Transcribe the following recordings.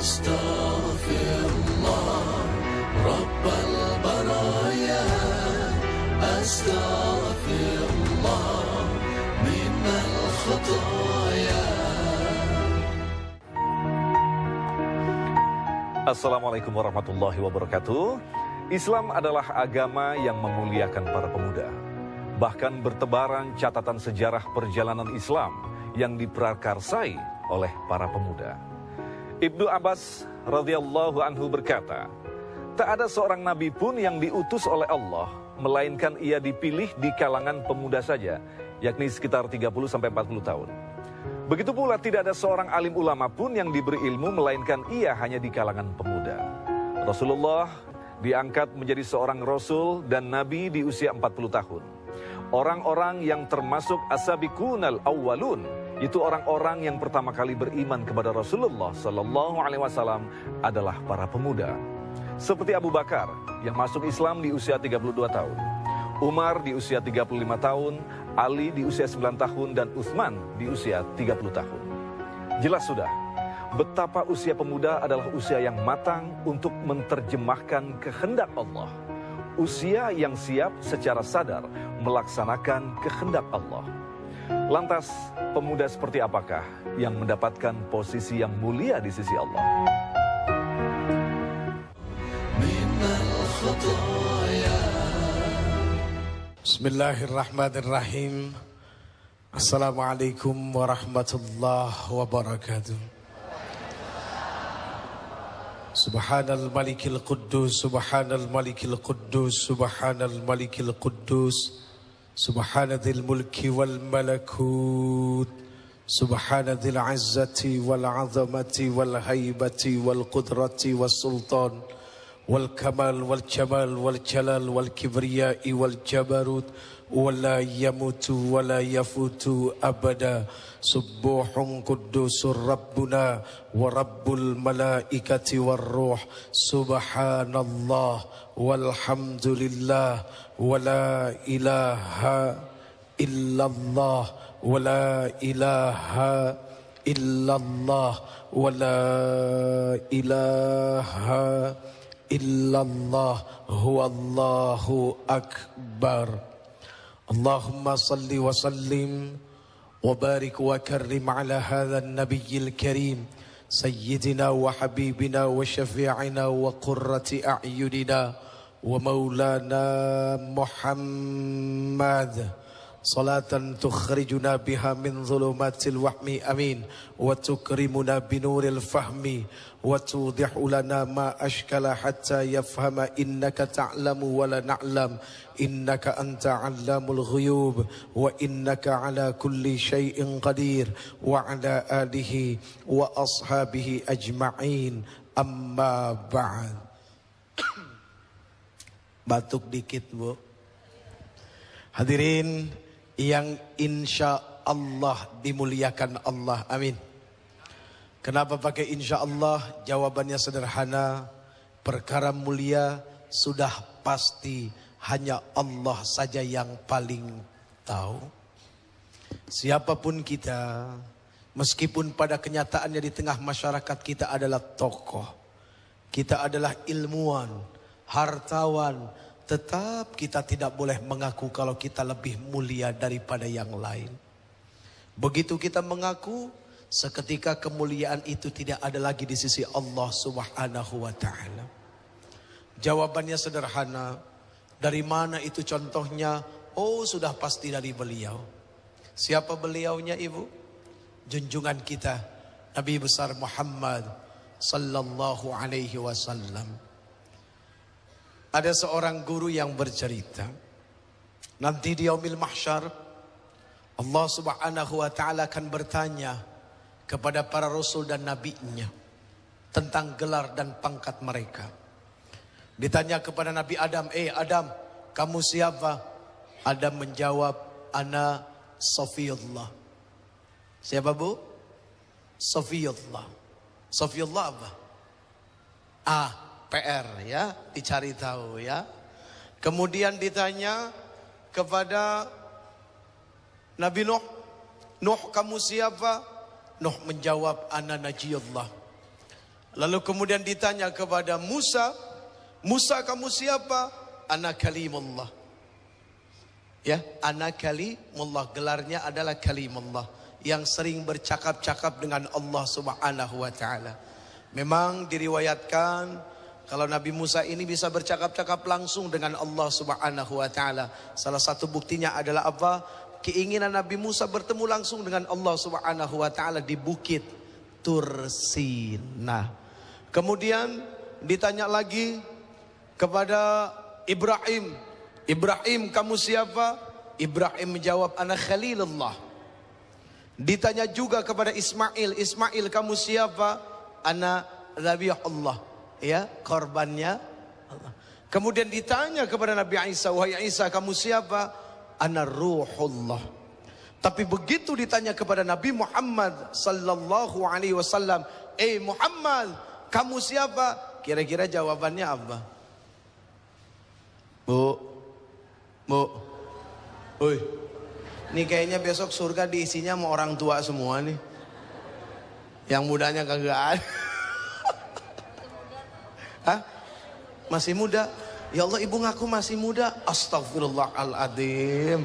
أستغفر الله رب البرايا أستغفر الله من الخطايا. Assalamualaikum warahmatullahi wabarakatuh. Islam adalah agama yang memuliakan para pemuda. Bahkan bertebaran catatan sejarah perjalanan Islam yang diprakarsai oleh para pemuda. Ibnu Abbas radhiyallahu anhu berkata, tak ada seorang nabi pun yang diutus oleh Allah, melainkan ia dipilih di kalangan pemuda saja, yakni sekitar 30-40 tahun. Begitu pula tidak ada seorang alim ulama pun yang diberi ilmu, melainkan ia hanya di kalangan pemuda. Rasulullah diangkat menjadi seorang rasul dan nabi di usia 40 tahun. Orang-orang yang termasuk as-sabiqunal awwalun, itu orang-orang yang pertama kali beriman kepada Rasulullah sallallahu alaihi wasallam adalah para pemuda. Seperti Abu Bakar yang masuk Islam di usia 32 tahun. Umar di usia 35 tahun, Ali di usia 9 tahun, dan Utsman di usia 30 tahun. Jelas sudah, betapa usia pemuda adalah usia yang matang untuk menerjemahkan kehendak Allah. Usia yang siap secara sadar melaksanakan kehendak Allah. Lantas, pemuda seperti apakah yang mendapatkan posisi yang mulia di sisi Allah? Bismillahirrahmanirrahim. Assalamualaikum warahmatullahi wabarakatuh. Subhanal malikil quddus, subhanal malikil quddus, subhanal malikil quddus, subhanadzil mulki wal malakut, subhanadzil izzati wal azamati wal haibati wal qudrati wal sultan wal kamal wal jamal wal jalal wal kibriyai wal jabarut wala yamutu wala yafutu abada. Subuhun kuddusur rabbuna wa rabbul malaikati war ruh. Subhanallah walhamdulillah wala ilaha illallah wala ilaha illallah wala ilaha illallah huwallahu akbar. Allahumma salli wa sallim wa barik wa karrim ala hadha an-nabiyil karim sayyidina wa habibina wa syafi'ina wa qurrati a'yunina wa maulana Muhammad. Salatan tukhrijuna biha min dhulumatil wahmi amin wa tukrimuna binuril fahmi wa tudihu lana ma ashkala hatta yafhama innaka ta'lamu wa la na'lam innaka anta 'allamul ghuyub wa innaka 'ala kulli syai'in qadir wa 'ala alihi wa ashabihi ajma'in amma ba'd. Batuk dikit, Bu. Hadirin yang insya Allah dimuliakan Allah, amin. Kenapa pakai insya Allah? Jawabannya sederhana. Perkara mulia sudah pasti hanya Allah saja yang paling tahu. Siapapun kita, meskipun pada kenyataannya di tengah masyarakat kita adalah tokoh, kita adalah ilmuwan, hartawan, tetap kita tidak boleh mengaku kalau kita lebih mulia daripada yang lain. Begitu kita mengaku, seketika kemuliaan itu tidak ada lagi di sisi Allah Subhanahu wa ta'ala. Jawabannya sederhana. Dari mana itu contohnya? Oh, sudah pasti dari beliau. Siapa beliaunya, Ibu? Junjungan kita, Nabi besar Muhammad sallallahu alaihi wasallam. Ada seorang guru yang bercerita, nanti di yaumil mahsyar Allah Subhanahu wa ta'ala akan bertanya kepada para rasul dan nabinya tentang gelar dan pangkat mereka. Ditanya kepada Nabi Adam, Adam, kamu siapa? Adam menjawab, ana Safiyullah. Siapa, Bu? Safiyullah. Safiyullah apa? PR ya, dicari tahu ya. Kemudian ditanya kepada Nabi Nuh, Nuh kamu siapa? Nuh menjawab, ana Najiyullah. Lalu kemudian ditanya kepada Musa, Musa kamu siapa? Ana kalimullah. Ya, ana kalimullah, gelarnya adalah kalimullah, yang sering bercakap-cakap dengan Allah Subhanahu wa taala. Memang diriwayatkan kalau Nabi Musa ini bisa bercakap-cakap langsung dengan Allah Subhanahu wa taala. Salah satu buktinya adalah apa? Keinginan Nabi Musa bertemu langsung dengan Allah Subhanahu wa taala di bukit Tursina. Kemudian ditanya lagi kepada Ibrahim, Ibrahim kamu siapa? Ibrahim menjawab, ana khalilullah. Ditanya juga kepada Ismail, Ismail kamu siapa? Ana zabihullah, ya, korbannya Allah. Kemudian ditanya kepada Nabi Isa, wahai Isa kamu siapa? Ana ruhullah. Tapi begitu ditanya kepada Nabi Muhammad sallallahu alaihi wasallam, Muhammad, kamu siapa? Kira-kira jawabannya apa? Bu, ini kayaknya besok surga diisinya sama orang tua semua nih. Yang mudanya kagak ada. Hah? Masih muda? Ya Allah, ibu ngaku masih muda. Astagfirullahaladzim.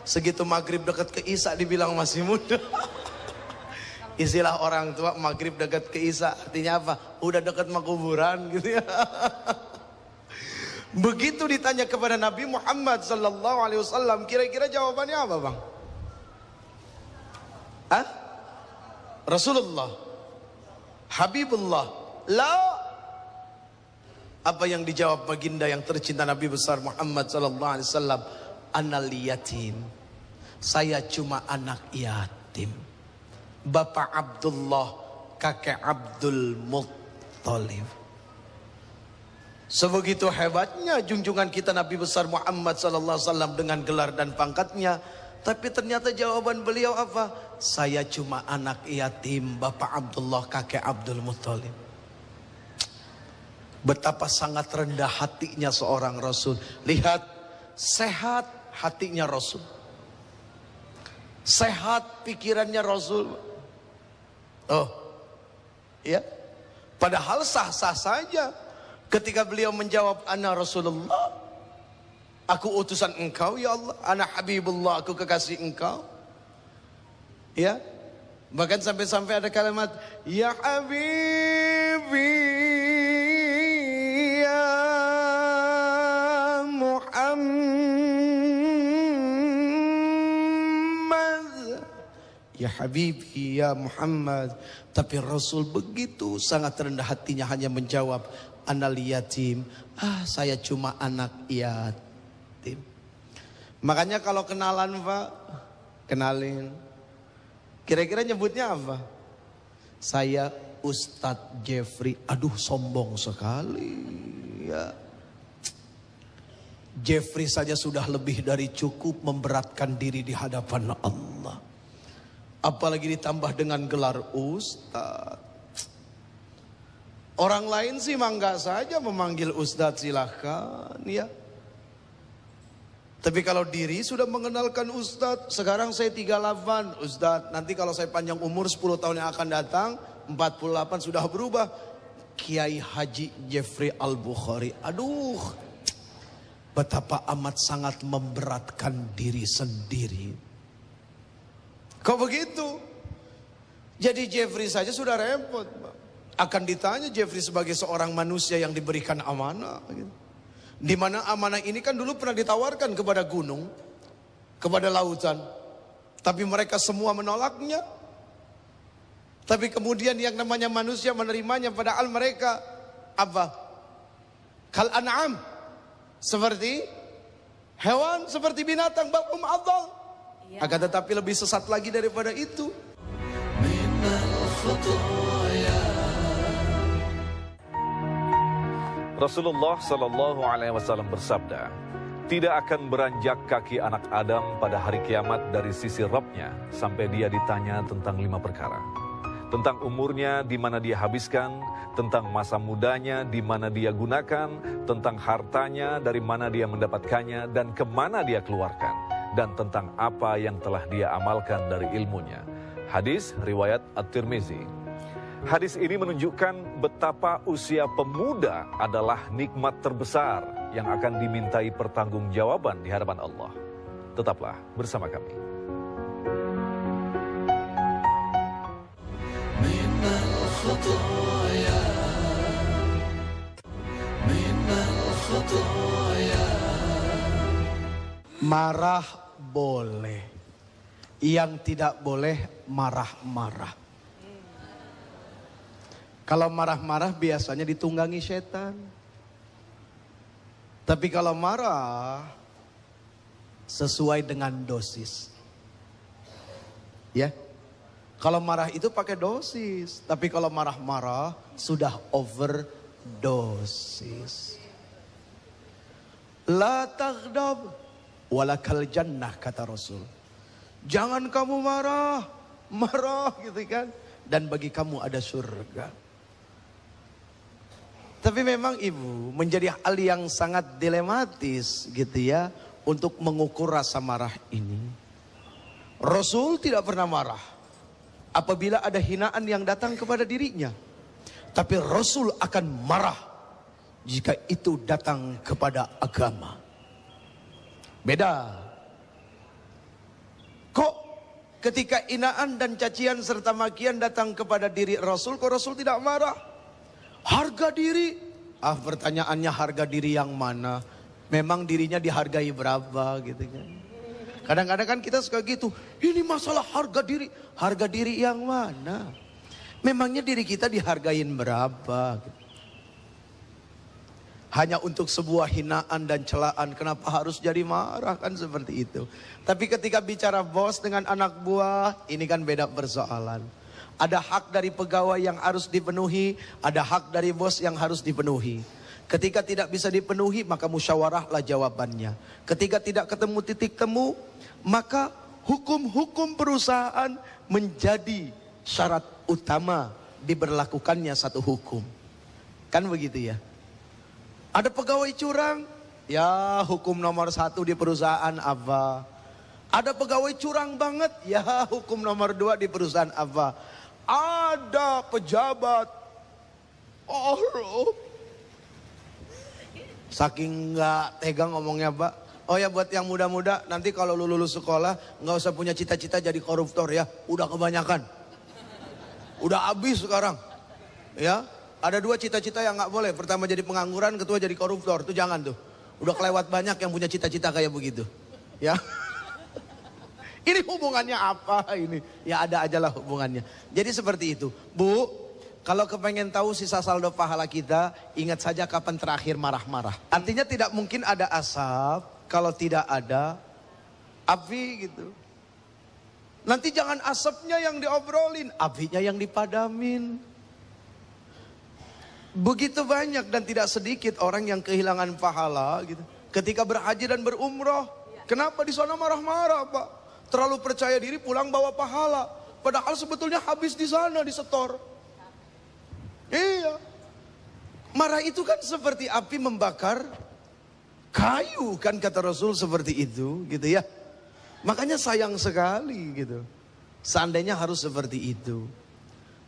Segitu maghrib dekat ke Isya dibilang masih muda. Istilah orang tua maghrib dekat ke Isya artinya apa? Udah dekat sama kuburan gitu ya. Begitu ditanya kepada Nabi Muhammad sallallahu alaihi wasallam, kira-kira jawabannya apa, Bang? Hah? Rasulullah, Habibullah, la. Apa yang dijawab baginda yang tercinta Nabi besar Muhammad sallallahu alaihi wasallam? Anal yatim. Saya cuma anak yatim. Bapak Abdullah, kakek Abdul Muttalib. Sebegitu hebatnya junjungan kita Nabi besar Muhammad sallallahu alaihi wasallam dengan gelar dan pangkatnya, tapi ternyata jawaban beliau apa? Saya cuma anak yatim Bapak Abdullah, kakek Abdul Muttalib. Betapa sangat rendah hatinya seorang Rasul. Lihat, sehat hatinya Rasul, sehat pikirannya Rasul. Oh, ya. Padahal sah-sah saja ketika beliau menjawab, ana Rasulullah, aku utusan engkau ya Allah, ana Habibullah, aku kekasih engkau. Ya, bahkan sampai-sampai ada kalimat ya Habibi ya Muhammad, ya Habibi ya Muhammad. Tapi Rasul begitu sangat rendah hatinya hanya menjawab, anal yatim, saya cuma anak yatim. Makanya kalau kenalan Pak, kenalin. Kira-kira nyebutnya apa? Saya Ustadz Jeffrey. Aduh, sombong sekali ya. Jeffrey saja sudah lebih dari cukup memberatkan diri di hadapan Allah. Apalagi ditambah dengan gelar Ustadz. Orang lain sih mangga saja memanggil Ustadz, silahkan ya. Tapi kalau diri sudah mengenalkan Ustadz, sekarang saya 38 Ustadz, nanti kalau saya panjang umur 10 tahun yang akan datang 48 sudah berubah Kiai Haji Jeffrey Al-Bukhari. Aduh, betapa amat sangat memberatkan diri sendiri. Kok begitu? Jadi Jeffrey saja sudah repot, akan ditanya Jeffrey sebagai seorang manusia yang diberikan amanah, di mana amanah ini kan dulu pernah ditawarkan kepada gunung, kepada lautan, tapi mereka semua menolaknya. Tapi kemudian yang namanya manusia menerimanya, padahal mereka apa? Kal an'am, seperti hewan, seperti binatang, bakum adal. Akan tetapi lebih sesat lagi daripada itu. Rasulullah Sallallahu Alaihi Wasallam bersabda, tidak akan beranjak kaki anak Adam pada hari kiamat dari sisi Rabbnya sampai dia ditanya tentang 5 perkara. Tentang umurnya di mana dia habiskan, tentang masa mudanya di mana dia gunakan, tentang hartanya dari mana dia mendapatkannya dan kemana dia keluarkan, dan tentang apa yang telah dia amalkan dari ilmunya. Hadis riwayat At-Tirmizi. Hadis ini menunjukkan betapa usia pemuda adalah nikmat terbesar yang akan dimintai pertanggungjawaban di hadapan Allah. Tetaplah bersama kami. Minal khotoya, minal khotoya. Marah boleh, yang tidak boleh marah-marah. Kalau marah-marah biasanya ditunggangi setan. Tapi kalau marah sesuai dengan dosis. Ya. Kalau marah itu pakai dosis, tapi kalau marah-marah sudah overdosis. La taghdab walakal jannah, kata Rasul. Jangan kamu marah gitu kan. Dan bagi kamu ada surga. Tapi memang ibu menjadi hal yang sangat dilematis gitu ya. Untuk mengukur rasa marah ini. Rasul tidak pernah marah apabila ada hinaan yang datang kepada dirinya. Tapi Rasul akan marah jika itu datang kepada agama. Beda. Kok ketika hinaan dan cacian serta makian datang kepada diri Rasul, kok Rasul tidak marah? Harga diri. Pertanyaannya harga diri yang mana? Memang dirinya dihargai berapa gitu kan? Kadang-kadang kan kita suka gitu. Ini masalah harga diri. Harga diri yang mana? Memangnya diri kita dihargain berapa? Gitu. Hanya untuk sebuah hinaan dan celaan, kenapa harus jadi marah, kan seperti itu. Tapi ketika bicara bos dengan anak buah, ini kan beda persoalan. Ada hak dari pegawai yang harus dipenuhi, ada hak dari bos yang harus dipenuhi. Ketika tidak bisa dipenuhi, maka musyawarahlah jawabannya. Ketika tidak ketemu titik temu, maka hukum-hukum perusahaan menjadi syarat utama diberlakukannya satu hukum. Kan begitu ya. Ada pegawai curang, ya hukum nomor 1 di perusahaan apa? Ada pegawai curang banget, ya hukum nomor 2 di perusahaan apa? Ada pejabat, saking nggak tega ngomongnya Pak. Oh ya, buat yang muda-muda, nanti kalau lu lulus sekolah nggak usah punya cita-cita jadi koruptor ya, udah kebanyakan, udah habis sekarang, ya. Ada 2 cita-cita yang nggak boleh. Pertama jadi pengangguran, kedua jadi koruptor. Itu jangan tuh. Udah kelewat banyak yang punya cita-cita kayak begitu. Ya. Ini hubungannya apa ini? Ya ada aja lah hubungannya. Jadi seperti itu. Bu, kalau kepengen tahu sisa saldo pahala kita, ingat saja kapan terakhir marah-marah. Artinya tidak mungkin ada asap kalau tidak ada api gitu. Nanti jangan asapnya yang diobrolin, apinya yang dipadamin. Begitu banyak dan tidak sedikit orang yang kehilangan pahala gitu. Ketika berhaji dan berumroh, kenapa di sana marah-marah Pak? Terlalu percaya diri pulang bawa pahala, padahal sebetulnya habis di sana disetor. Iya. Marah itu kan seperti api membakar kayu, kan kata Rasul seperti itu gitu ya. Makanya sayang sekali gitu. Seandainya harus seperti itu.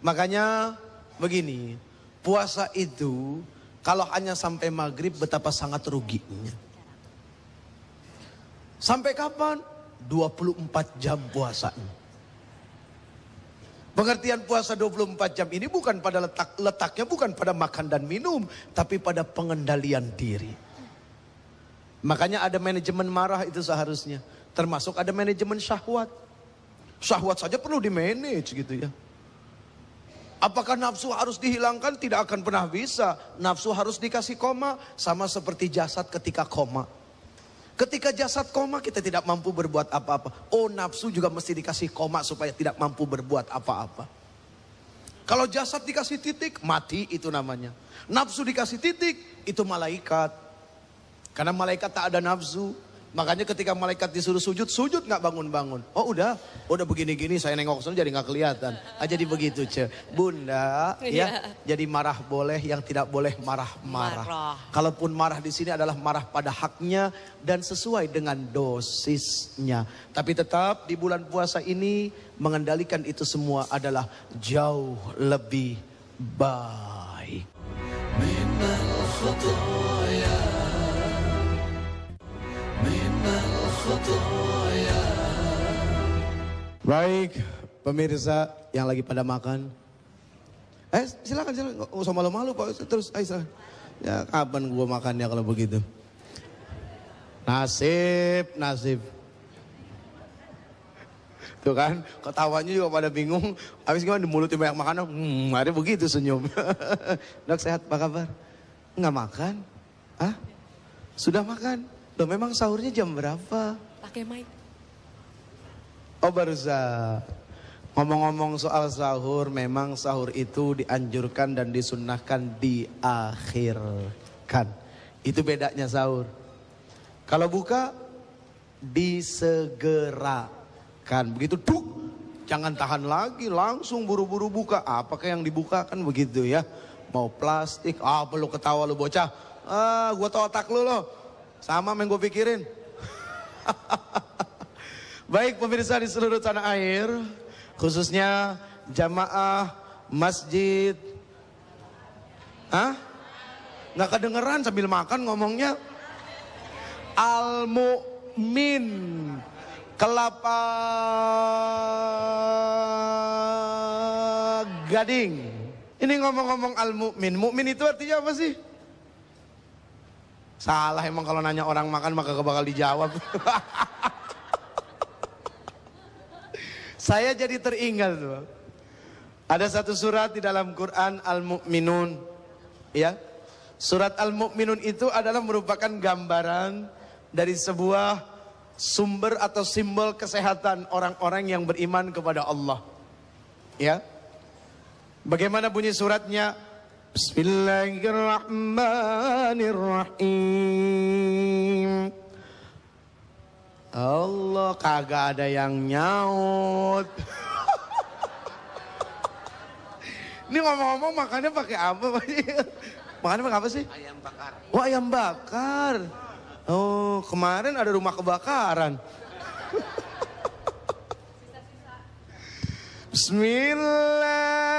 Makanya begini, puasa itu kalau hanya sampai maghrib betapa sangat ruginya. Sampai kapan? 24 jam puasanya. Pengertian puasa 24 jam ini bukan pada letaknya bukan pada makan dan minum, tapi pada pengendalian diri. Makanya ada manajemen marah itu seharusnya. Termasuk ada manajemen syahwat. Syahwat saja perlu di-manage gitu ya. Apakah nafsu harus dihilangkan? Tidak akan pernah bisa. Nafsu harus dikasih koma, sama seperti jasad ketika koma. Ketika jasad koma kita tidak mampu berbuat apa-apa. Oh, nafsu juga mesti dikasih koma supaya tidak mampu berbuat apa-apa. Kalau jasad dikasih titik, mati itu namanya. Nafsu dikasih titik, itu malaikat. Karena malaikat tak ada nafsu. Makanya ketika malaikat disuruh sujud, sujud nggak bangun-bangun. Oh udah begini-gini saya nengok sana jadi nggak kelihatan. Jadi begitu Bunda, ya. Jadi marah boleh, yang tidak boleh marah-marah. Kalaupun marah di sini adalah marah pada haknya dan sesuai dengan dosisnya. Tapi tetap di bulan puasa ini mengendalikan itu semua adalah jauh lebih baik. Minal khotoya, minal khotoya. Baik, pemirsa yang lagi pada makan. Silakan, nggak usah malu-malu Pak. Terus, silakan. Ya kapan gua makannya kalau begitu? Nasib. Tuh kan, ketawanya juga pada bingung. Habis gimana di mulutnya banyak makanan. Ada begitu senyum. Dok sehat, apa kabar? Nggak makan? Sudah makan? Loh memang sahurnya jam berapa? Pakai mic. Oh barusan. Ngomong-ngomong soal sahur, memang sahur itu dianjurkan dan disunnahkan diakhirkan. Itu bedanya sahur. Kalau buka, disegerakan. Begitu jangan tahan lagi, langsung buru-buru buka. Apakah yang dibuka kan begitu ya. Mau plastik, perlu ketawa lu bocah. Gua tau otak lu loh. Sama yang gue pikirin. Baik pemirsa di seluruh tanah air, khususnya jamaah masjid. Nggak kedengeran sambil makan ngomongnya. Al-Mu'min, Kelapa Gading. Ini ngomong-ngomong Al-Mu'min. Mu'min itu artinya apa sih? Salah emang kalau nanya orang makan maka bakal dijawab. Saya jadi teringat tuh. Ada satu surat di dalam Quran Al-Mu'minun. Ya. Surat Al-Mu'minun itu adalah merupakan gambaran dari sebuah sumber atau simbol kesehatan orang-orang yang beriman kepada Allah. Ya. Bagaimana bunyi suratnya? Bismillahirrahmanirrahim. Allah, kagak ada yang nyaut. Ini ngomong-ngomong makannya pakai apa Pak? Makannya pakai apa sih? Ayam bakar. Oh ayam bakar. Oh kemarin ada rumah kebakaran. Bismillahirrahmanirrahim.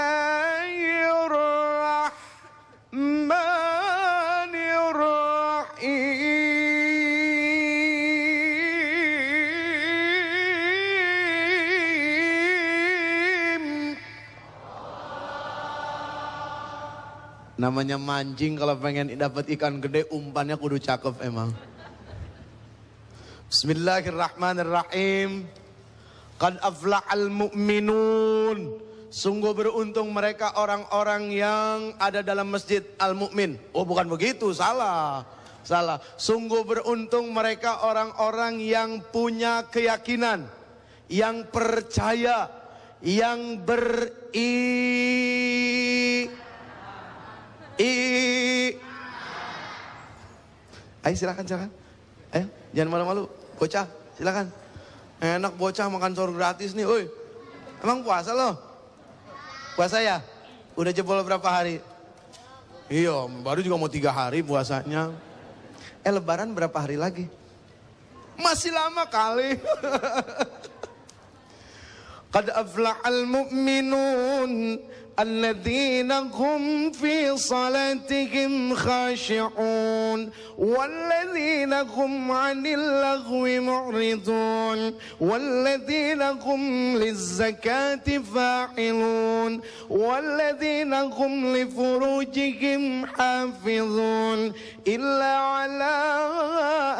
Namanya mancing, kalau pengen dapat ikan gede umpannya kudu cakep emang. Bismillahirrahmanirrahim. Qad aflahal mu'minun. Sungguh beruntung mereka orang-orang yang ada dalam masjid Al-Mu'min. Oh bukan begitu, salah. Sungguh beruntung mereka orang-orang yang punya keyakinan, yang percaya, yang Ayo silakan. Ayo jangan malu-malu. Bocah silakan. Enak bocah makan sahur gratis nih. Oi. Emang puasa lo? Puasa ya? Udah jebol berapa hari? Iya baru juga mau 3 hari puasanya. Lebaran berapa hari lagi? Masih lama kali. Qad aflahal mu'minun alladzina hum fi salatihim khashi'un walladzina hum 'anil lagwi mu'ridun walladzina hum lizzakati fa'ilun walladzina hum li furujihim hafizun illa 'ala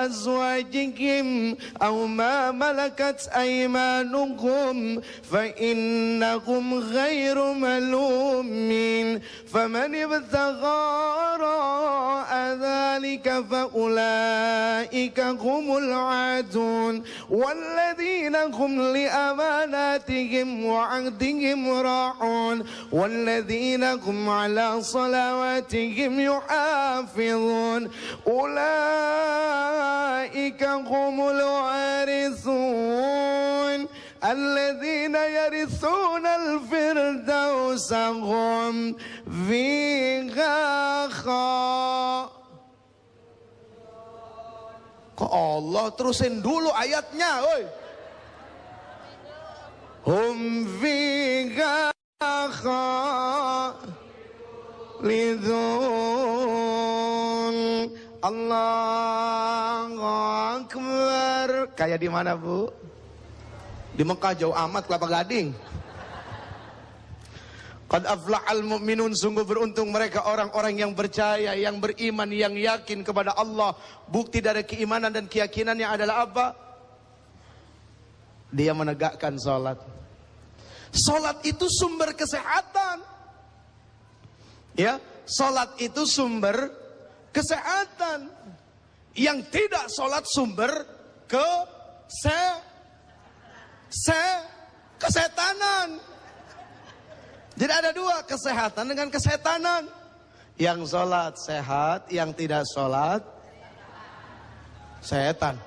azwajihim aw ma malakat aymanuhum fa innahum ghairu malumin faman ibtagha ra'a ذلك فأولئك هم العادون والذين هم لأماناتهم وعهدهم راعون والذين هم على صلواتهم يحافظون أولئك هم الوارثون الذين يرثون الفردوس هم فيها Kok Allah terusin dulu ayatnya, oi. hum fiha khalidun. Allahu Akbar. Kayak di mana, Bu? Di Mekah jauh amat, Kelapa Gading. Qad aflahal mu'minun, sungguh beruntung mereka orang-orang yang percaya, yang beriman, yang yakin kepada Allah. Bukti dari keimanan dan keyakinannya adalah apa? Dia menegakkan sholat. Sholat itu sumber kesehatan. Ya, sholat itu sumber kesehatan. Yang tidak sholat sumber kesetanan. Jadi ada dua, kesehatan dengan kesetanan. Yang sholat sehat, yang tidak sholat setan.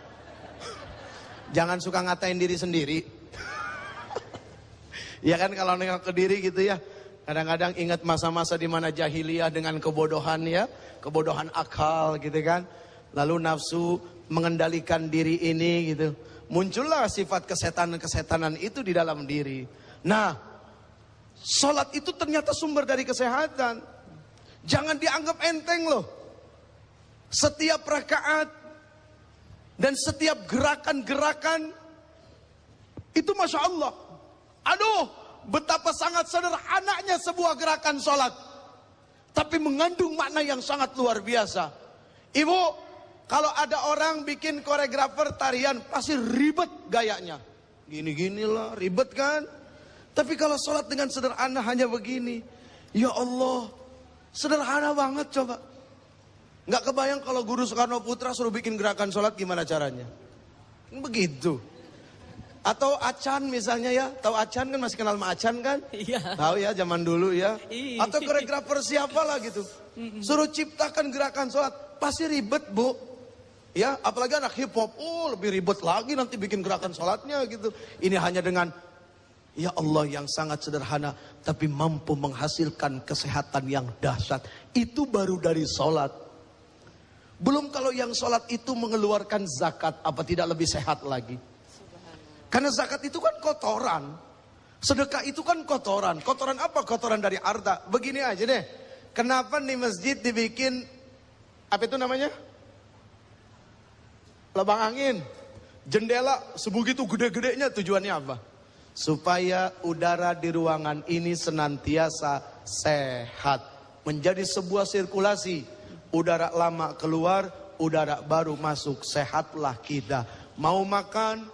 Jangan suka ngatain diri sendiri. Ya kan, kalau nengok ke diri gitu ya. Kadang-kadang ingat masa-masa di mana jahiliyah dengan kebodohan ya, kebodohan akal gitu kan. Lalu nafsu mengendalikan diri ini gitu. Muncullah sifat kesetanan itu di dalam diri. Nah, sholat itu ternyata sumber dari kesehatan. Jangan dianggap enteng loh. Setiap rakaat dan setiap gerakan-gerakan itu Masya Allah. Aduh, betapa sangat sederhananya sebuah gerakan sholat, tapi mengandung makna yang sangat luar biasa. Ibu, kalau ada orang bikin koreografer tarian, pasti ribet gayanya. Gini-gini lah, ribet kan? Tapi kalau sholat dengan sederhana hanya begini. Ya Allah, sederhana banget coba. Nggak kebayang kalau Guru Soekarno Putra suruh bikin gerakan sholat gimana caranya. Begitu. Atau Acan misalnya ya. Tahu Acan kan, masih kenal sama Acan kan? Iya. Tahu ya, zaman dulu ya. Iya. Atau koreografer siapa lah gitu. Suruh ciptakan gerakan sholat. Pasti ribet, Bu. Ya, apalagi anak hip hop. Oh, lebih ribet lagi nanti bikin gerakan sholatnya gitu. Ini hanya dengan ya Allah yang sangat sederhana, tapi mampu menghasilkan kesehatan yang dahsyat. Itu baru dari sholat. Belum kalau yang sholat itu mengeluarkan zakat, apa tidak lebih sehat lagi? Karena zakat itu kan kotoran. Sedekah itu kan kotoran. Kotoran apa? Kotoran dari harta. Begini aja deh. Kenapa di masjid dibikin, apa itu namanya? Lubang angin. Jendela sebegitu gede-gedenya, tujuannya apa? Supaya udara di ruangan ini senantiasa sehat. Menjadi sebuah sirkulasi. Udara lama keluar, udara baru masuk. Sehatlah kita. Mau makan,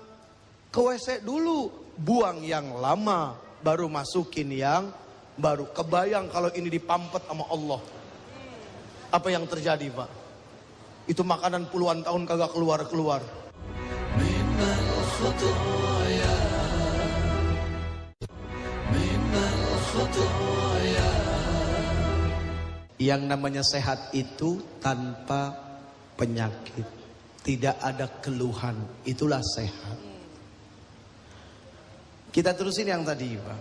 ke WC dulu. Buang yang lama, baru masukin yang baru. Kebayang kalau ini dipampet sama Allah. Apa yang terjadi, Pak? Itu makanan puluhan tahun kagak keluar-keluar. minal khotoya, minal khotoya. Yang namanya sehat itu tanpa penyakit. Tidak ada keluhan. Itulah sehat. Kita terusin yang tadi, Pak.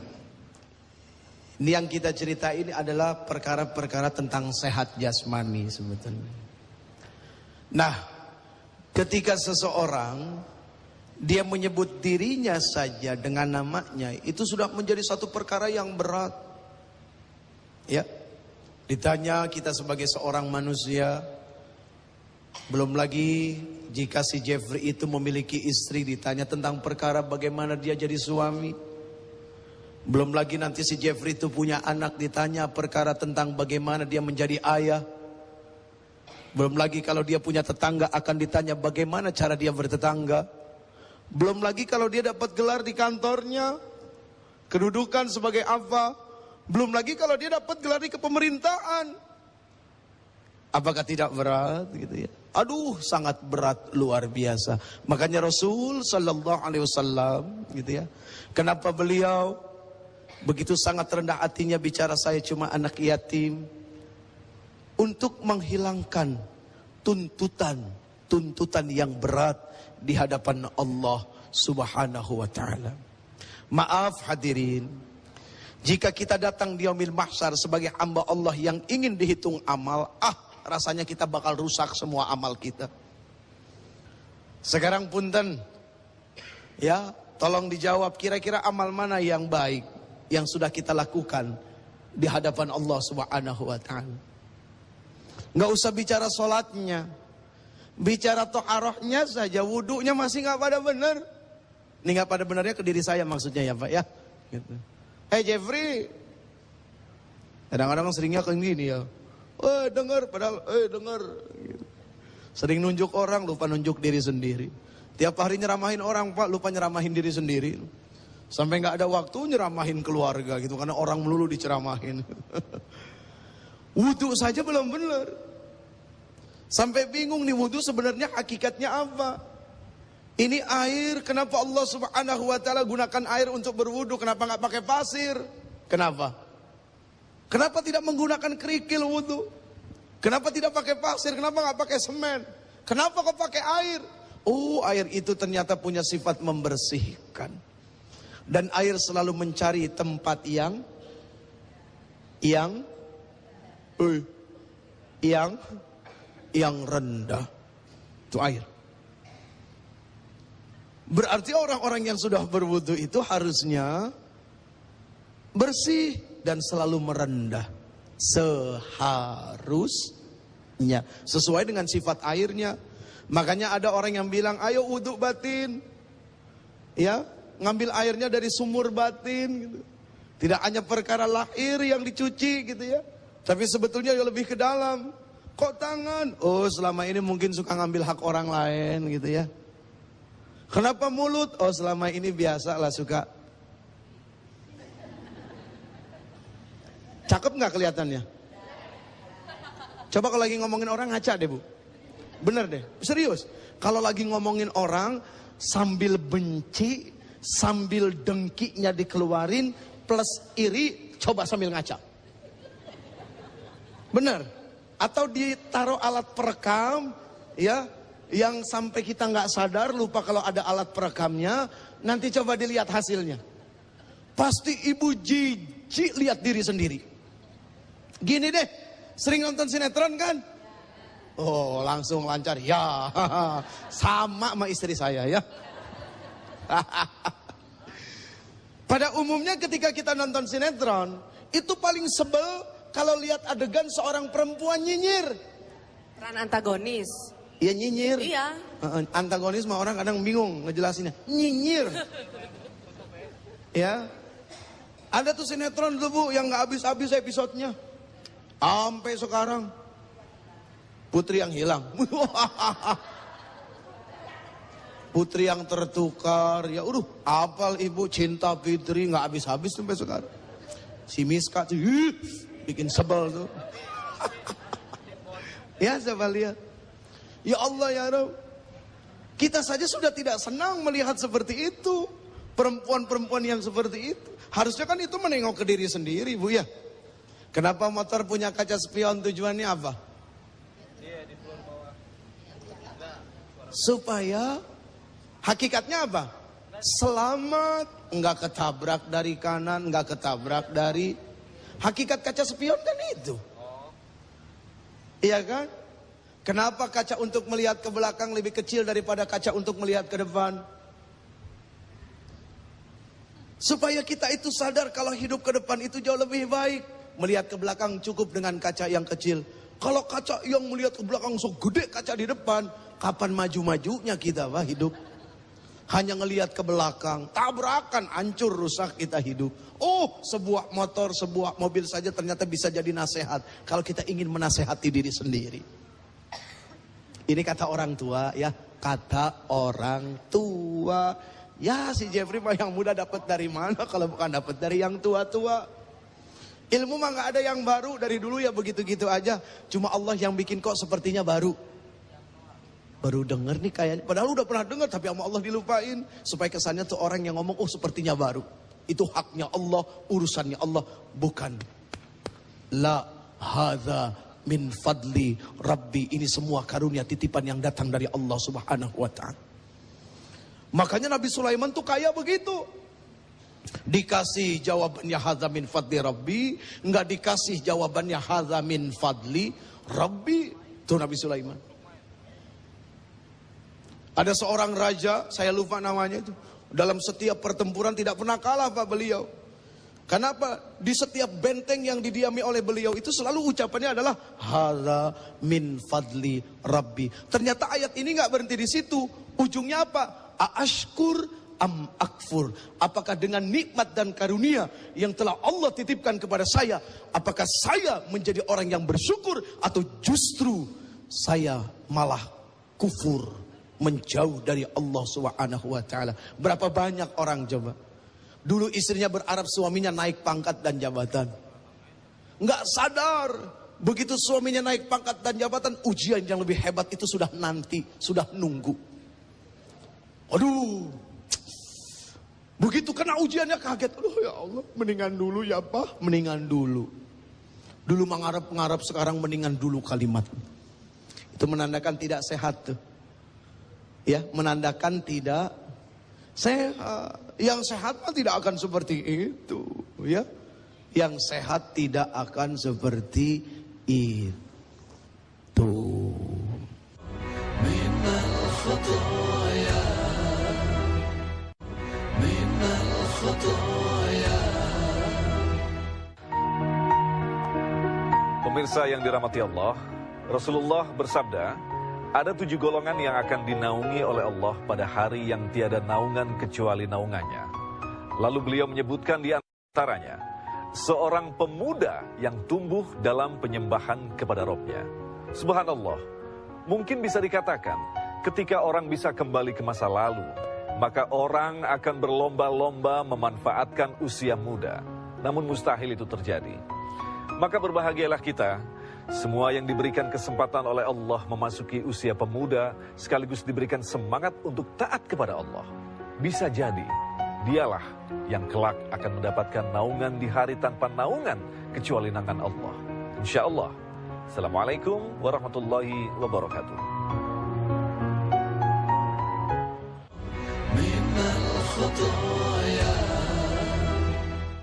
Ini yang kita cerita ini adalah perkara-perkara tentang sehat jasmani sebetulnya. Nah, ketika seseorang dia menyebut dirinya saja dengan namanya, itu sudah menjadi satu perkara yang berat. Ya. Ditanya kita sebagai seorang manusia, belum lagi jika si Jeffrey itu memiliki istri, ditanya tentang perkara bagaimana dia jadi suami. Belum lagi nanti si Jeffrey itu punya anak, ditanya perkara tentang bagaimana dia menjadi ayah. Belum lagi kalau dia punya tetangga akan ditanya bagaimana cara dia bertetangga. Belum lagi kalau dia dapat gelar di kantornya, kedudukan sebagai apa. Belum lagi kalau dia dapat gelar di kepemerintahan. Apakah tidak berat gitu ya? Aduh, sangat berat luar biasa. Makanya Rasul sallallahu alaihi wasallam gitu ya. Kenapa beliau begitu sangat rendah hatinya bicara saya cuma anak yatim, untuk menghilangkan tuntutan yang berat di hadapan Allah Subhanahu wa taala. Maaf hadirin, jika kita datang di yaumil mahsyar sebagai hamba Allah yang ingin dihitung amal, rasanya kita bakal rusak semua amal kita. Sekarang punten, ya, tolong dijawab kira-kira amal mana yang baik yang sudah kita lakukan di hadapan Allah Subhanahu wa taala. Nggak usah bicara sholatnya, bicara toharohnya saja, wudunya masih nggak pada benar. Ini nggak pada benarnya ke diri saya maksudnya ya Pak ya. Gitu. Hey Jeffrey, kadang-kadang seringnya kayak gini ya. Dengar padahal dengar. Gitu. Sering nunjuk orang, lupa nunjuk diri sendiri. Tiap hari nyeramahin orang Pak, lupa nyeramahin diri sendiri. Sampai nggak ada waktu nyeramahin keluarga gitu, karena orang melulu diceramahin. Wudu saja belum benar. Sampai bingung nih wudu sebenarnya hakikatnya apa? Ini air, kenapa Allah Subhanahu wa taala gunakan air untuk berwudu? Kenapa nggak pakai pasir? Kenapa? Kenapa tidak menggunakan kerikil wudu? Kenapa tidak pakai pasir? Kenapa nggak pakai semen? Kenapa kok pakai air? Oh, air itu ternyata punya sifat membersihkan. Dan air selalu mencari tempat yang rendah. Itu air. Berarti orang-orang yang sudah berwudu itu harusnya bersih dan selalu merendah. Seharusnya. Sesuai dengan sifat airnya. Makanya ada orang yang bilang, ayo wudu batin. Ya, ngambil airnya dari sumur batin. Gitu. Tidak hanya perkara lahir yang dicuci gitu ya. Tapi sebetulnya yang lebih ke dalam. Kok tangan? Oh, selama ini mungkin suka ngambil hak orang lain gitu ya. Kenapa mulut? Oh, selama ini biasa lah suka. Cakep nggak kelihatannya? Coba kalau lagi ngomongin orang ngaca deh Bu. Bener deh, serius. Kalau lagi ngomongin orang sambil benci, sambil dengkinya dikeluarin, plus iri, coba sambil ngaca. Bener. Atau ditaruh alat perekam, ya. Yang sampai kita nggak sadar, lupa kalau ada alat perekamnya, nanti coba dilihat hasilnya. Pasti ibu jijik lihat diri sendiri. Gini deh, sering nonton sinetron kan? Oh, langsung lancar. Ya, sama istri saya ya. Pada umumnya ketika kita nonton sinetron, itu paling sebel kalau lihat adegan seorang perempuan nyinyir. Peran antagonis. Ya nyinyir. Iya. Antagonis mah orang kadang bingung ngejelasinnya. Nyinyir. Ya. Ada tuh sinetron tuh Bu yang nggak habis-habis episodenya. Sampai sekarang. Putri yang hilang. Putri yang tertukar. Ya apal Ibu Cinta Fitri nggak habis-habis sampai sekarang. Si Miska tuh bikin sebel tuh. Ya coba lihat. Ya Allah ya Rabb. Kita saja sudah tidak senang melihat seperti itu. Perempuan-perempuan yang seperti itu. Harusnya kan itu menengok ke diri sendiri Bu ya. Kenapa motor punya kaca spion tujuannya apa? Supaya hakikatnya apa? Selamat. Enggak ketabrak dari kanan, enggak ketabrak dari. Hakikat kaca spion kan itu. Iya kan? Kenapa kaca untuk melihat ke belakang lebih kecil daripada kaca untuk melihat ke depan? Supaya kita itu sadar kalau hidup ke depan itu jauh lebih baik. Melihat ke belakang cukup dengan kaca yang kecil. Kalau kaca yang melihat ke belakang segede kaca di depan, kapan maju-majunya kita Pak hidup? Hanya ngelihat ke belakang, tabrakan, hancur, rusak kita hidup. Oh, sebuah motor, sebuah mobil saja ternyata bisa jadi nasihat. Kalau kita ingin menasehati diri sendiri. Ini kata orang tua ya, kata orang tua. Ya si Jeffrey mah yang muda dapat dari mana kalau bukan dapat dari yang tua-tua. Ilmu mah nggak ada yang baru, dari dulu ya begitu-gitu aja. Cuma Allah yang bikin kok sepertinya baru. Baru denger nih kayaknya, padahal udah pernah denger tapi sama Allah dilupain. Supaya kesannya tuh orang yang ngomong, oh sepertinya baru. Itu haknya Allah, urusannya Allah. Bukan. La hadza min fadli Rabbi. Ini semua karunia titipan yang datang dari Allah subhanahu wa ta'ala. Makanya Nabi Sulaiman tuh kaya begitu. Dikasih jawabannya hadza min fadli Rabbi, enggak dikasih jawabannya hadza min fadli Rabbi. Itu Nabi Sulaiman. Ada seorang raja, saya lupa namanya itu. Dalam setiap pertempuran tidak pernah kalah Pak beliau. Kenapa? Di setiap benteng yang didiami oleh beliau itu selalu ucapannya adalah hadza min fadli Rabbi. Ternyata ayat ini enggak berhenti di situ. Ujungnya apa? Aashkur am akfur. Apakah dengan nikmat dan karunia yang telah Allah titipkan kepada saya, apakah saya menjadi orang yang bersyukur atau justru saya malah kufur, menjauh dari Allah Subhanahu wa taala. Berapa banyak orang coba dulu istrinya berharap suaminya naik pangkat dan jabatan, nggak sadar begitu suaminya naik pangkat dan jabatan, ujian yang lebih hebat itu sudah nanti, sudah nunggu. Aduh, begitu kena ujiannya kaget. Aduh ya Allah, mendingan dulu ya Pak, mendingan dulu. Dulu mengharap-ngarap, sekarang mendingan dulu kalimat. Itu menandakan tidak sehat tuh. Ya, menandakan tidak sehat. Yang sehat mah tidak akan seperti itu, ya. Yang sehat tidak akan seperti itu. Minal khotoya, minal khotoya. Pemirsa yang dirahmati Allah, Rasulullah bersabda, ada 7 golongan yang akan dinaungi oleh Allah pada hari yang tiada naungan kecuali naungannya. Lalu beliau menyebutkan di antaranya, seorang pemuda yang tumbuh dalam penyembahan kepada Robnya. Subhanallah, mungkin bisa dikatakan, ketika orang bisa kembali ke masa lalu, maka orang akan berlomba-lomba memanfaatkan usia muda. Namun mustahil itu terjadi. Maka berbahagialah kita, semua yang diberikan kesempatan oleh Allah memasuki usia pemuda, sekaligus diberikan semangat untuk taat kepada Allah. Bisa jadi, dialah yang kelak akan mendapatkan naungan di hari tanpa naungan, kecuali naungan Allah. Insya Allah. Assalamualaikum warahmatullahi wabarakatuh. Minal khotoya.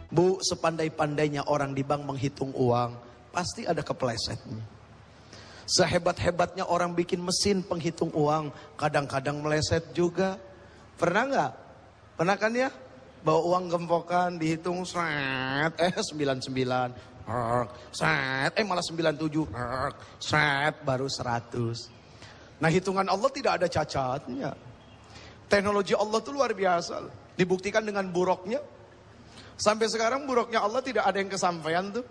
Bu, sepandai-pandainya orang di bank menghitung uang, pasti ada keplesetnya. Sehebat-hebatnya orang bikin mesin penghitung uang, kadang-kadang meleset juga. Pernah nggak? Pernah kan ya? Bawa uang gempokan, dihitung, 99, malah 97, baru 100. Nah, hitungan Allah tidak ada cacatnya. Teknologi Allah itu luar biasa. Dibuktikan dengan buruknya. Sampai sekarang buruknya Allah tidak ada yang kesampaian tuh.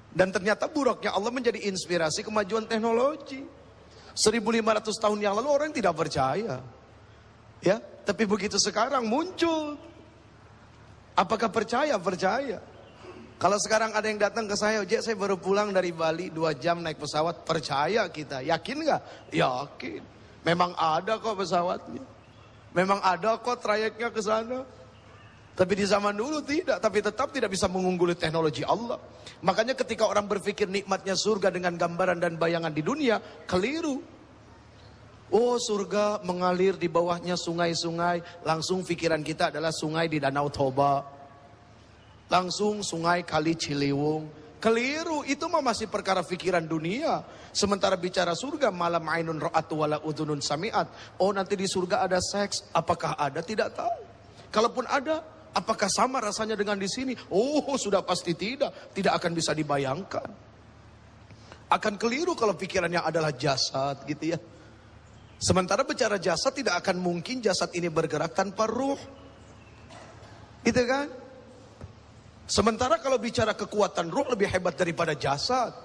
Dan ternyata buruknya Allah menjadi inspirasi kemajuan teknologi. 1500 tahun yang lalu orang tidak percaya. Ya, tapi begitu sekarang muncul. Apakah percaya? Percaya. Kalau sekarang ada yang datang ke saya, Jek, saya baru pulang dari Bali 2 jam naik pesawat, percaya kita. Yakin nggak? Yakin. Memang ada kok pesawatnya. Memang ada kok trayeknya ke sana. Tapi di zaman dulu tidak, tapi tetap tidak bisa mengungguli teknologi Allah. Makanya ketika orang berpikir nikmatnya surga dengan gambaran dan bayangan di dunia, keliru. Oh, surga mengalir di bawahnya sungai-sungai, langsung pikiran kita adalah sungai di Danau Toba. Langsung sungai Kali Ciliwung. Keliru, itu mah masih perkara pikiran dunia. Sementara bicara surga, malam ainun ra'at wala udhunun sami'at. Oh, nanti di surga ada seks, apakah ada? Tidak tahu. Kalaupun ada, apakah sama rasanya dengan di sini? Oh, sudah pasti tidak. Tidak akan bisa dibayangkan. Akan keliru kalau pikirannya adalah jasad gitu ya. Sementara bicara jasad, tidak akan mungkin jasad ini bergerak tanpa ruh. Gitu kan? Sementara kalau bicara kekuatan ruh lebih hebat daripada jasad.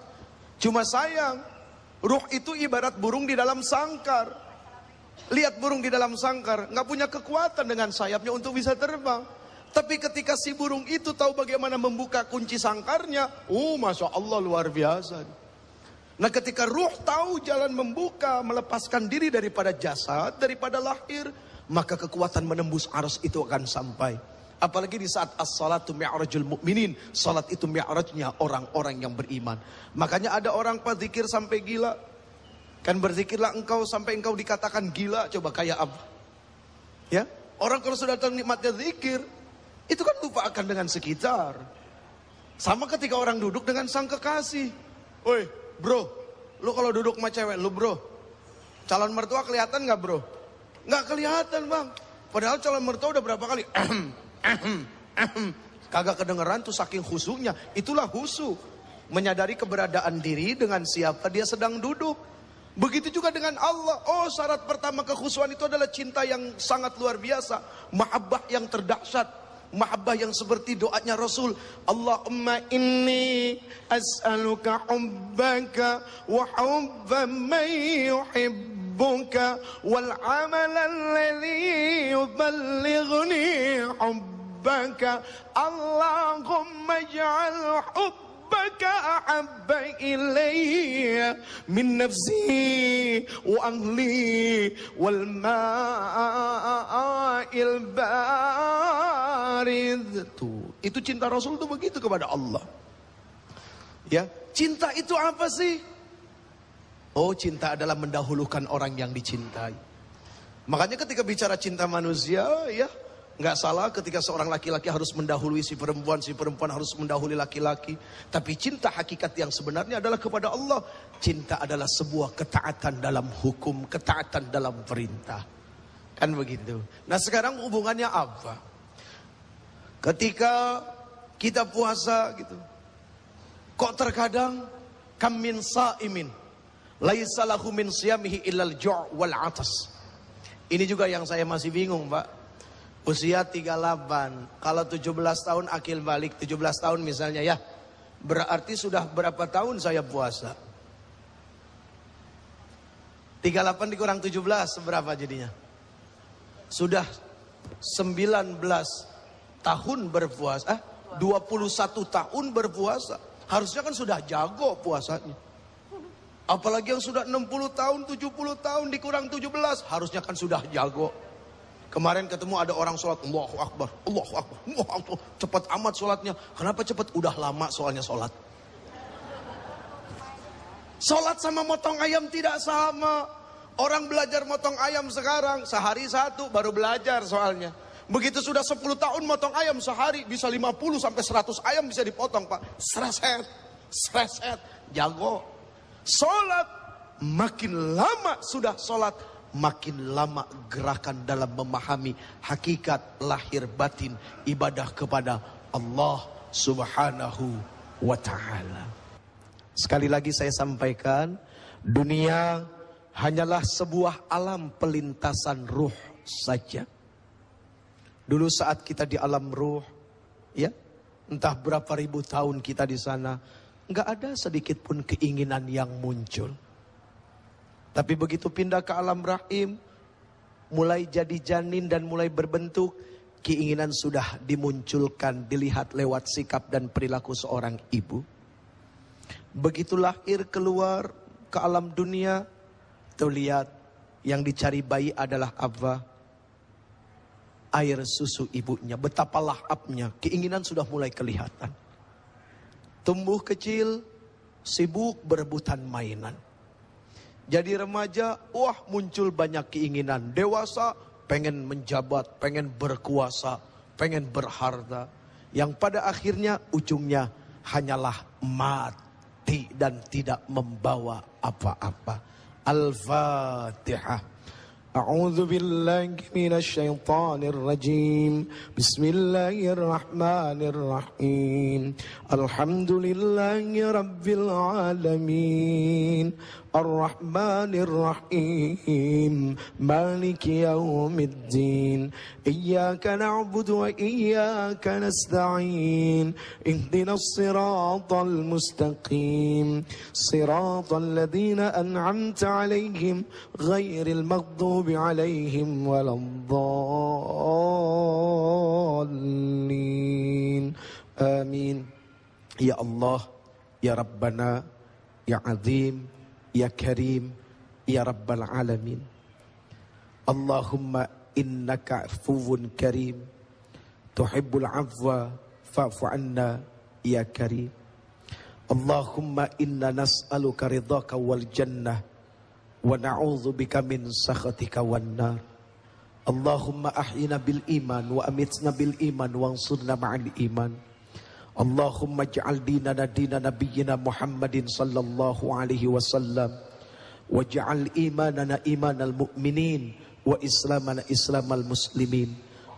Cuma sayang, ruh itu ibarat burung di dalam sangkar. Lihat burung di dalam sangkar, nggak punya kekuatan dengan sayapnya untuk bisa terbang. Tapi ketika si burung itu tahu bagaimana membuka kunci sangkarnya, Masya Allah luar biasa. Nah ketika ruh tahu jalan membuka, melepaskan diri daripada jasad, daripada lahir, maka kekuatan menembus arsy itu akan sampai. Apalagi di saat as-salatu mi'rajul mu'minin, salat itu mi'rajnya orang-orang yang beriman. Makanya ada orang pak zikir sampai gila. Kan berzikirlah engkau sampai engkau dikatakan gila, coba kayak apa? Ya, orang kalau sudah tahu nikmatnya zikir, itu kan lupa akan dengan sekitar. Sama ketika orang duduk dengan sang kekasih. Woi bro, lu kalau duduk sama cewek lu bro, calon mertua kelihatan gak bro? Gak kelihatan bang. Padahal calon mertua udah berapa kali kagak kedengeran tuh saking khusyuknya. Itulah khusyuk, menyadari keberadaan diri dengan siapa dia sedang duduk. Begitu juga dengan Allah. Syarat pertama kekhusyuan itu adalah cinta yang sangat luar biasa, mahabbah yang terdahsyat, mahabbah yang seperti doanya Rasul. Allahumma inni as'aluka hubbaka wa hubba man yuhibbuka wal amal alladhi yuballighni hubbaka. Allahumma ij'al hubbaka ahabba ilayya min nafsi wa ahli wal ma'il barid. Itu cinta Rasul itu begitu kepada Allah. Ya, cinta itu apa sih? Cinta adalah mendahulukan orang yang dicintai. Makanya ketika bicara cinta manusia, ya nggak salah ketika seorang laki-laki harus mendahului si perempuan harus mendahului laki-laki. Tapi cinta hakikat yang sebenarnya adalah kepada Allah. Cinta adalah sebuah ketaatan dalam hukum, ketaatan dalam perintah. Kan begitu. Nah sekarang hubungannya apa? Ketika kita puasa gitu, kok terkadang kam min sa'imin laisa lahu min siyamihi illal ju' wal 'atas. Ini juga yang saya masih bingung, Pak. Usia 38, kalau 17 tahun akil balik, 17 tahun misalnya ya, berarti sudah berapa tahun saya puasa? 38 dikurang 17 seberapa jadinya? Sudah 19 tahun berpuasa, 21 tahun berpuasa. Harusnya kan sudah jago puasanya. Apalagi yang sudah 60 tahun, 70 tahun dikurang 17, harusnya kan sudah jago. Kemarin ketemu ada orang sholat, Allahu Akbar, Allahu Akbar, Allahu Akbar. Cepat amat sholatnya. Kenapa cepat? Udah lama soalnya sholat. Sholat sama motong ayam tidak sama. Orang belajar motong ayam sekarang, sehari satu baru belajar soalnya. Begitu sudah 10 tahun motong ayam sehari, bisa 50 sampai 100 ayam bisa dipotong Pak. Sreset, jago. Sholat, makin lama sudah sholat, makin lama gerakan dalam memahami hakikat lahir batin ibadah kepada Allah Subhanahu wa ta'ala. Sekali lagi saya sampaikan, dunia hanyalah sebuah alam pelintasan ruh saja. Dulu saat kita di alam ruh, ya, entah berapa ribu tahun kita di sana, nggak ada sedikit pun keinginan yang muncul. Tapi begitu pindah ke alam rahim, mulai jadi janin dan mulai berbentuk, keinginan sudah dimunculkan, dilihat lewat sikap dan perilaku seorang ibu. Begitu lahir keluar ke alam dunia, tuh lihat yang dicari bayi adalah apa? Air susu ibunya. Betapa lahapnya, keinginan sudah mulai kelihatan. Tumbuh kecil, sibuk berebutan mainan. Jadi remaja, muncul banyak keinginan. Dewasa, pengen menjabat, pengen berkuasa, pengen berharta. Yang pada akhirnya ujungnya hanyalah mati dan tidak membawa apa-apa. Al-Fatihah. أعوذ بالله من الشيطان الرجيم بسم الله الرحمن الرحيم الحمد لله رب العالمين الرحمن الرحيم مالك يوم الدين إياك نعبد وإياك نستعين اهدنا الصراط المستقيم صراط الذين أنعمت عليهم غير المغضوب عليهم ولا الضالين Alamin. Ya Allah, Ya Rabbana, Ya Azim, Ya Karim, Ya Rabbal Alamin. Allahumma innaka afuwun karim, tuhibbul afwa fa'fu anna ya karim. Allahumma inna nas'aluka ridhaka wal jannah wa na'udzu bika min sakhatika wan nar. Allahumma ahyina bil iman wa amitna bil iman wansurna ma'al iman. Allahumma ij'al dinana dina nabiyyina Muhammadin sallallahu alaihi wasallam waj'al imanana imanal mu'minin wa islamana islamal muslimin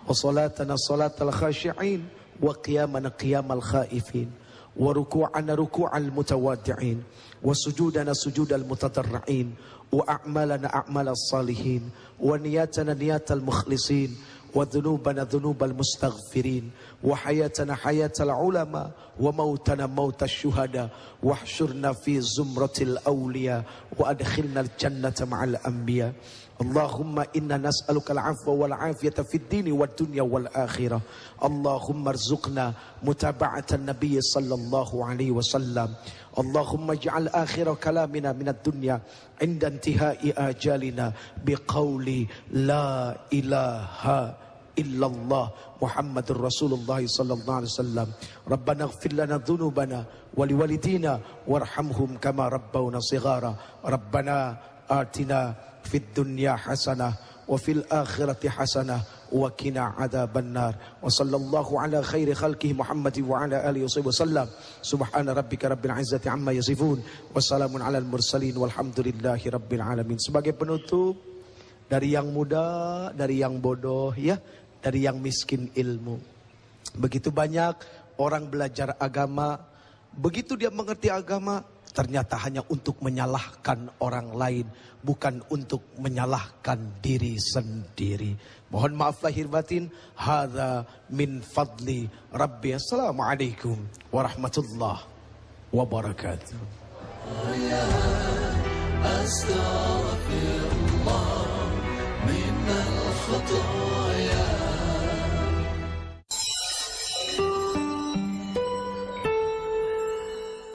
wa salatana salatal khashi'in wa qiyamana qiyamal khaifin wa ruku'ana ruku'al mutawaddi'in wa sujudana sujudal mutadarri'in wa a'malana a'malas salihin wa niyatana niyatal mukhlisin wa dhunubana dhunubal mustaghfirin wa hayatana hayatal ulama wa mautana mautas syuhada wa hsyurna fi zumratil awliya wa adkhilnal jannata ma'al anbiya. Allahumma inna nas'aluka al-'afwa wal 'afiyata fid dini wad dunya wal akhirah. Allahumma arzuqna mutaba'atan nabiy sallallahu alaihi wasallam. Allahumma ij'al akhir kalamina minad dunya 'inda intihai ajalina biqauli la ilaha illallah Muhammadur Rasulullah sallallahu alaihi wasallam. Rabbana ighfir lana dhunubana wa liwalidina warhamhum kama rabbawna shighara. Rabbana atina fid dunya hasanah wa fil akhirati hasanah wa qina adzaban nar. Wa sallallahu ala khairi khalqihi Muhammadin wa ala alihi wasallam. Subhana rabbika rabbil izzati amma yasifun wa salamun alal mursalin walhamdulillahi rabbil alamin. Sebagai penutup, dari yang muda, dari yang bodoh ya, dari yang miskin ilmu. Begitu banyak orang belajar agama, begitu dia mengerti agama, ternyata hanya untuk menyalahkan orang lain, bukan untuk menyalahkan diri sendiri. Mohon maaf lahir batin. Hadza min fadli Rabbi. Assalamualaikum warahmatullahi wabarakatuh. أستغفر الله من الخطايا